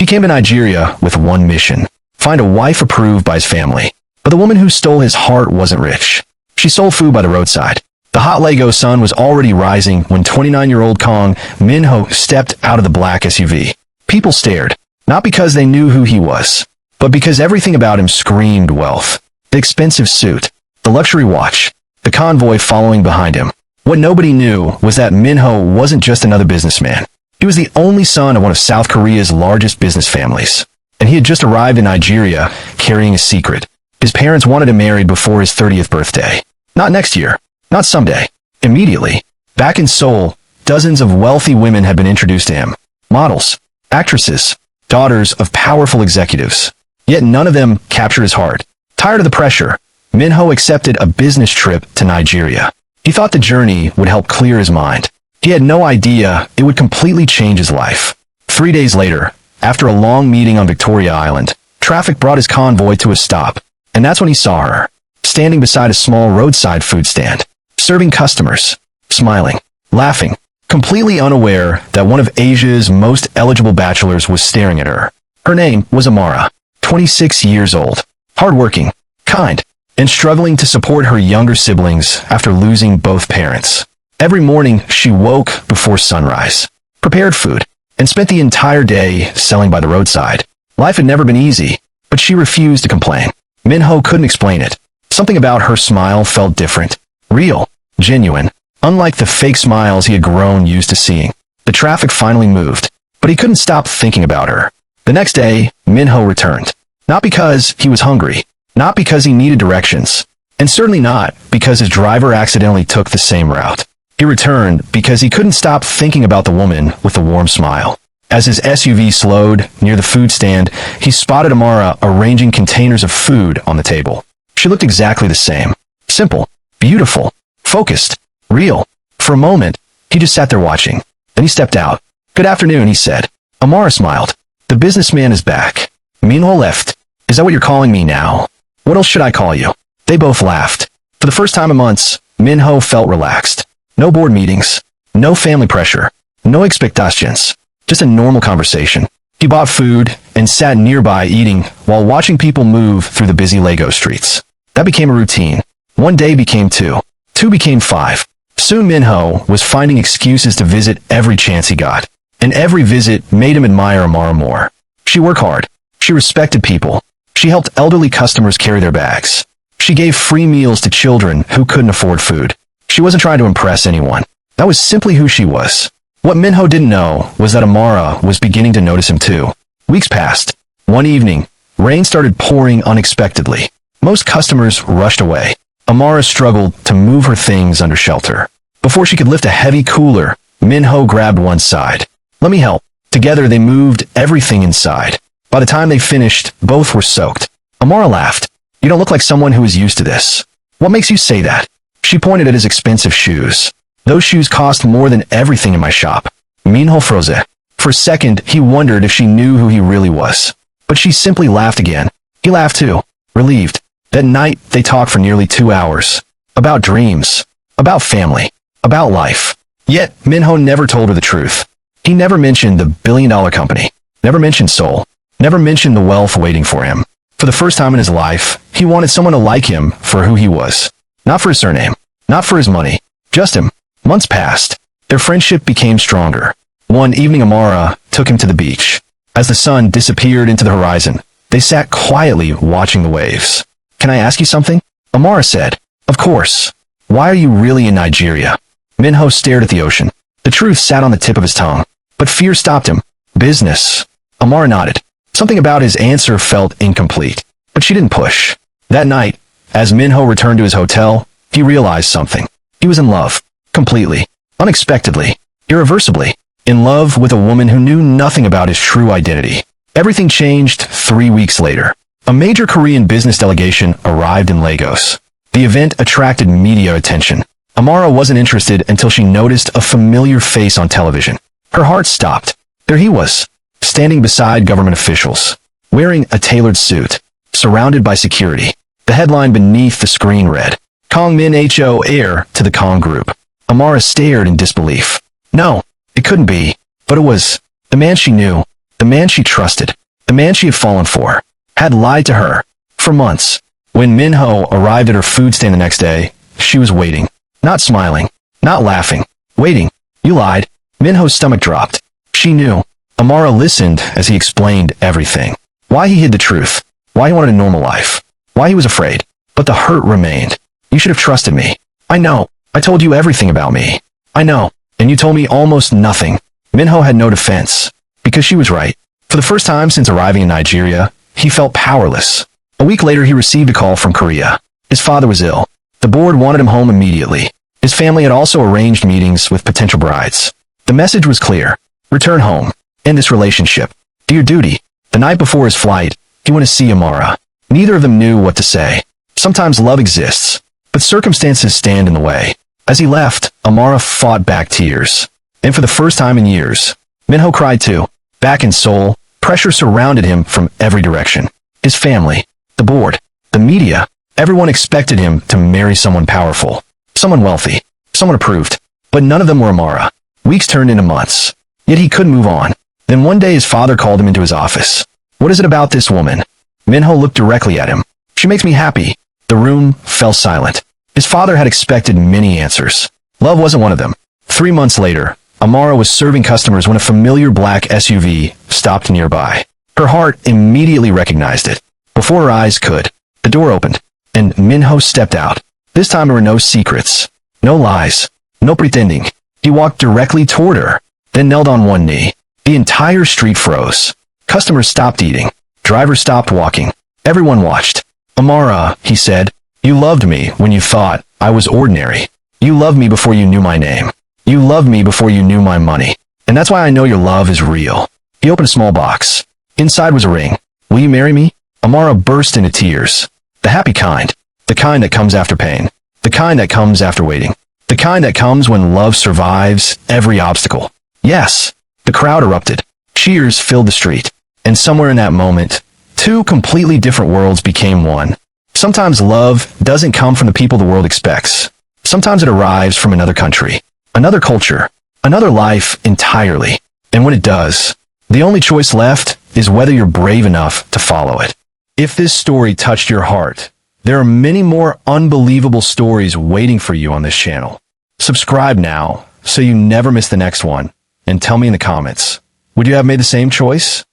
came to Nigeria with one mission: find a wife approved by his family. But the woman who stole his heart wasn't rich. She sold food by the roadside. The hot Lagos sun was already rising when 29-year-old Kang Min-ho stepped out of the black SUV. People stared, not because they knew who he was, but because everything about him screamed wealth. The expensive suit, the luxury watch, the convoy following behind him. What nobody knew was that Min-ho wasn't just another businessman. He was the only son of one of South Korea's largest business families. And he had just arrived in Nigeria carrying a secret. His parents wanted him married before his 30th birthday. Not next year. Not someday. Immediately. Back in Seoul, dozens of wealthy women had been introduced to him. Models, actresses, daughters of powerful executives. Yet none of them captured his heart. Tired of the pressure, Min-ho accepted a business trip to Nigeria. He thought the journey would help clear his mind. He had no idea it would completely change his life. 3 days later, after a long meeting on Victoria Island, traffic brought his convoy to a stop. And that's when he saw her, standing beside a small roadside food stand, serving customers, smiling, laughing, completely unaware that one of Asia's most eligible bachelors was staring at her. Her name was Amara, 26 years old, hardworking, kind, and struggling to support her younger siblings after losing both parents. Every morning, she woke before sunrise, prepared food, and spent the entire day selling by the roadside. Life had never been easy, but she refused to complain. Min-ho couldn't explain it. Something about her smile felt different, real, genuine, unlike the fake smiles he had grown used to seeing. The traffic finally moved, but he couldn't stop thinking about her. The next day, Min-ho returned. Not because he was hungry, not because he needed directions, and certainly not because his driver accidentally took the same route. He returned because he couldn't stop thinking about the woman with the warm smile. As his SUV slowed near the food stand, he spotted Amara arranging containers of food on the table. She looked exactly the same. Simple, beautiful, focused, real. For a moment, he just sat there watching. Then he stepped out. "Good afternoon," he said. Amara smiled. "The businessman is back." Min-ho left. "Is that what you're calling me now? What else should I call you?" They both laughed. For the first time in months, Min-ho felt relaxed. No board meetings, no family pressure, no expectations. Just a normal conversation. He bought food and sat nearby eating while watching people move through the busy Lagos streets. That became a routine. One day became two. Two became 5. Soon Min-ho was finding excuses to visit every chance he got. And every visit made him admire Amara more. She worked hard. She respected people. She helped elderly customers carry their bags. She gave free meals to children who couldn't afford food. She wasn't trying to impress anyone. That was simply who she was. What Min-ho didn't know was that Amara was beginning to notice him too. Weeks passed. One evening, rain started pouring unexpectedly. Most customers rushed away. Amara struggled to move her things under shelter. Before she could lift a heavy cooler, Min-ho grabbed one side. "Let me help." Together they moved everything inside. By the time they finished, both were soaked. Amara laughed. "You don't look like someone who is used to this. What makes you say that?" She pointed at his expensive shoes. "Those shoes cost more than everything in my shop." Min-ho froze. For a second, he wondered if she knew who he really was. But she simply laughed again. He laughed too, relieved. That night, they talked for nearly 2 hours. About dreams, about family, about life. Yet, Min-ho never told her the truth. He never mentioned the billion-dollar company, never mentioned Seoul, never mentioned the wealth waiting for him. For the first time in his life, he wanted someone to like him for who he was. Not for his surname, not for his money, just him. Months passed. Their friendship became stronger. One evening Amara took him to the beach. As the sun disappeared into the horizon, they sat quietly watching the waves. "Can I ask you something?" Amara said. "Of course. Why are you really in Nigeria?" Min-ho stared at the ocean. The truth sat on the tip of his tongue. But fear stopped him. "Business." Amara nodded. Something about his answer felt incomplete. But she didn't push. That night, as Min-ho returned to his hotel, he realized something. He was in love. Completely, unexpectedly, irreversibly, in love with a woman who knew nothing about his true identity. Everything changed 3 weeks later. A major Korean business delegation arrived in Lagos. The event attracted media attention. Amara wasn't interested until she noticed a familiar face on television. Her heart stopped. There he was, standing beside government officials, wearing a tailored suit, surrounded by security. The headline beneath the screen read, "Kang Min-ho, heir to the Kang Group." Amara stared in disbelief. No, it couldn't be. But it was. The man she knew. The man she trusted. The man she had fallen for had lied to her for months. When Min-ho arrived at her food stand the next day, she was waiting, not smiling, not laughing, waiting. You lied. Min-ho's stomach dropped. She knew. Amara listened as he explained everything. Why he hid the truth. Why he wanted a normal life. Why he was afraid. But the hurt remained. You should have trusted me. I know. I told you everything about me. I know. And you told me almost nothing. Min-ho had no defense. Because she was right. For the first time since arriving in Nigeria, he felt powerless. A week later, he received a call from Korea. His father was ill. The board wanted him home immediately. His family had also arranged meetings with potential brides. The message was clear. Return home. End this relationship. Do your duty. The night before his flight, he went to see Amara. Neither of them knew what to say. Sometimes love exists, but circumstances stand in the way. As he left, Amara fought back tears. And for the first time in years, Min-ho cried too. Back in Seoul, pressure surrounded him from every direction. His family, the board, the media, everyone expected him to marry someone powerful, someone wealthy, someone approved. But none of them were Amara. Weeks turned into months. Yet he couldn't move on. Then one day his father called him into his office. What is it about this woman? Min-ho looked directly at him. She makes me happy. The room fell silent. His father had expected many answers. Love wasn't one of them. 3 months later, Amara was serving customers when a familiar black SUV stopped nearby. Her heart immediately recognized it. Before her eyes could, the door opened, and Min-ho stepped out. This time there were no secrets, no lies, no pretending. He walked directly toward her, then knelt on one knee. The entire street froze. Customers stopped eating. Drivers stopped walking. Everyone watched. Amara, he said, you loved me when you thought I was ordinary. You loved me before you knew my name. You loved me before you knew my money. And that's why I know your love is real. He opened a small box. Inside was a ring. Will you marry me? Amara burst into tears. The happy kind. The kind that comes after pain. The kind that comes after waiting. The kind that comes when love survives every obstacle. Yes. The crowd erupted. Cheers filled the street. And somewhere in that moment, two completely different worlds became one. Sometimes love doesn't come from the people the world expects. Sometimes it arrives from another country, another culture, another life entirely. And when it does, the only choice left is whether you're brave enough to follow it. If this story touched your heart, there are many more unbelievable stories waiting for you on this channel. Subscribe now so you never miss the next one, and tell me in the comments, would you have made the same choice?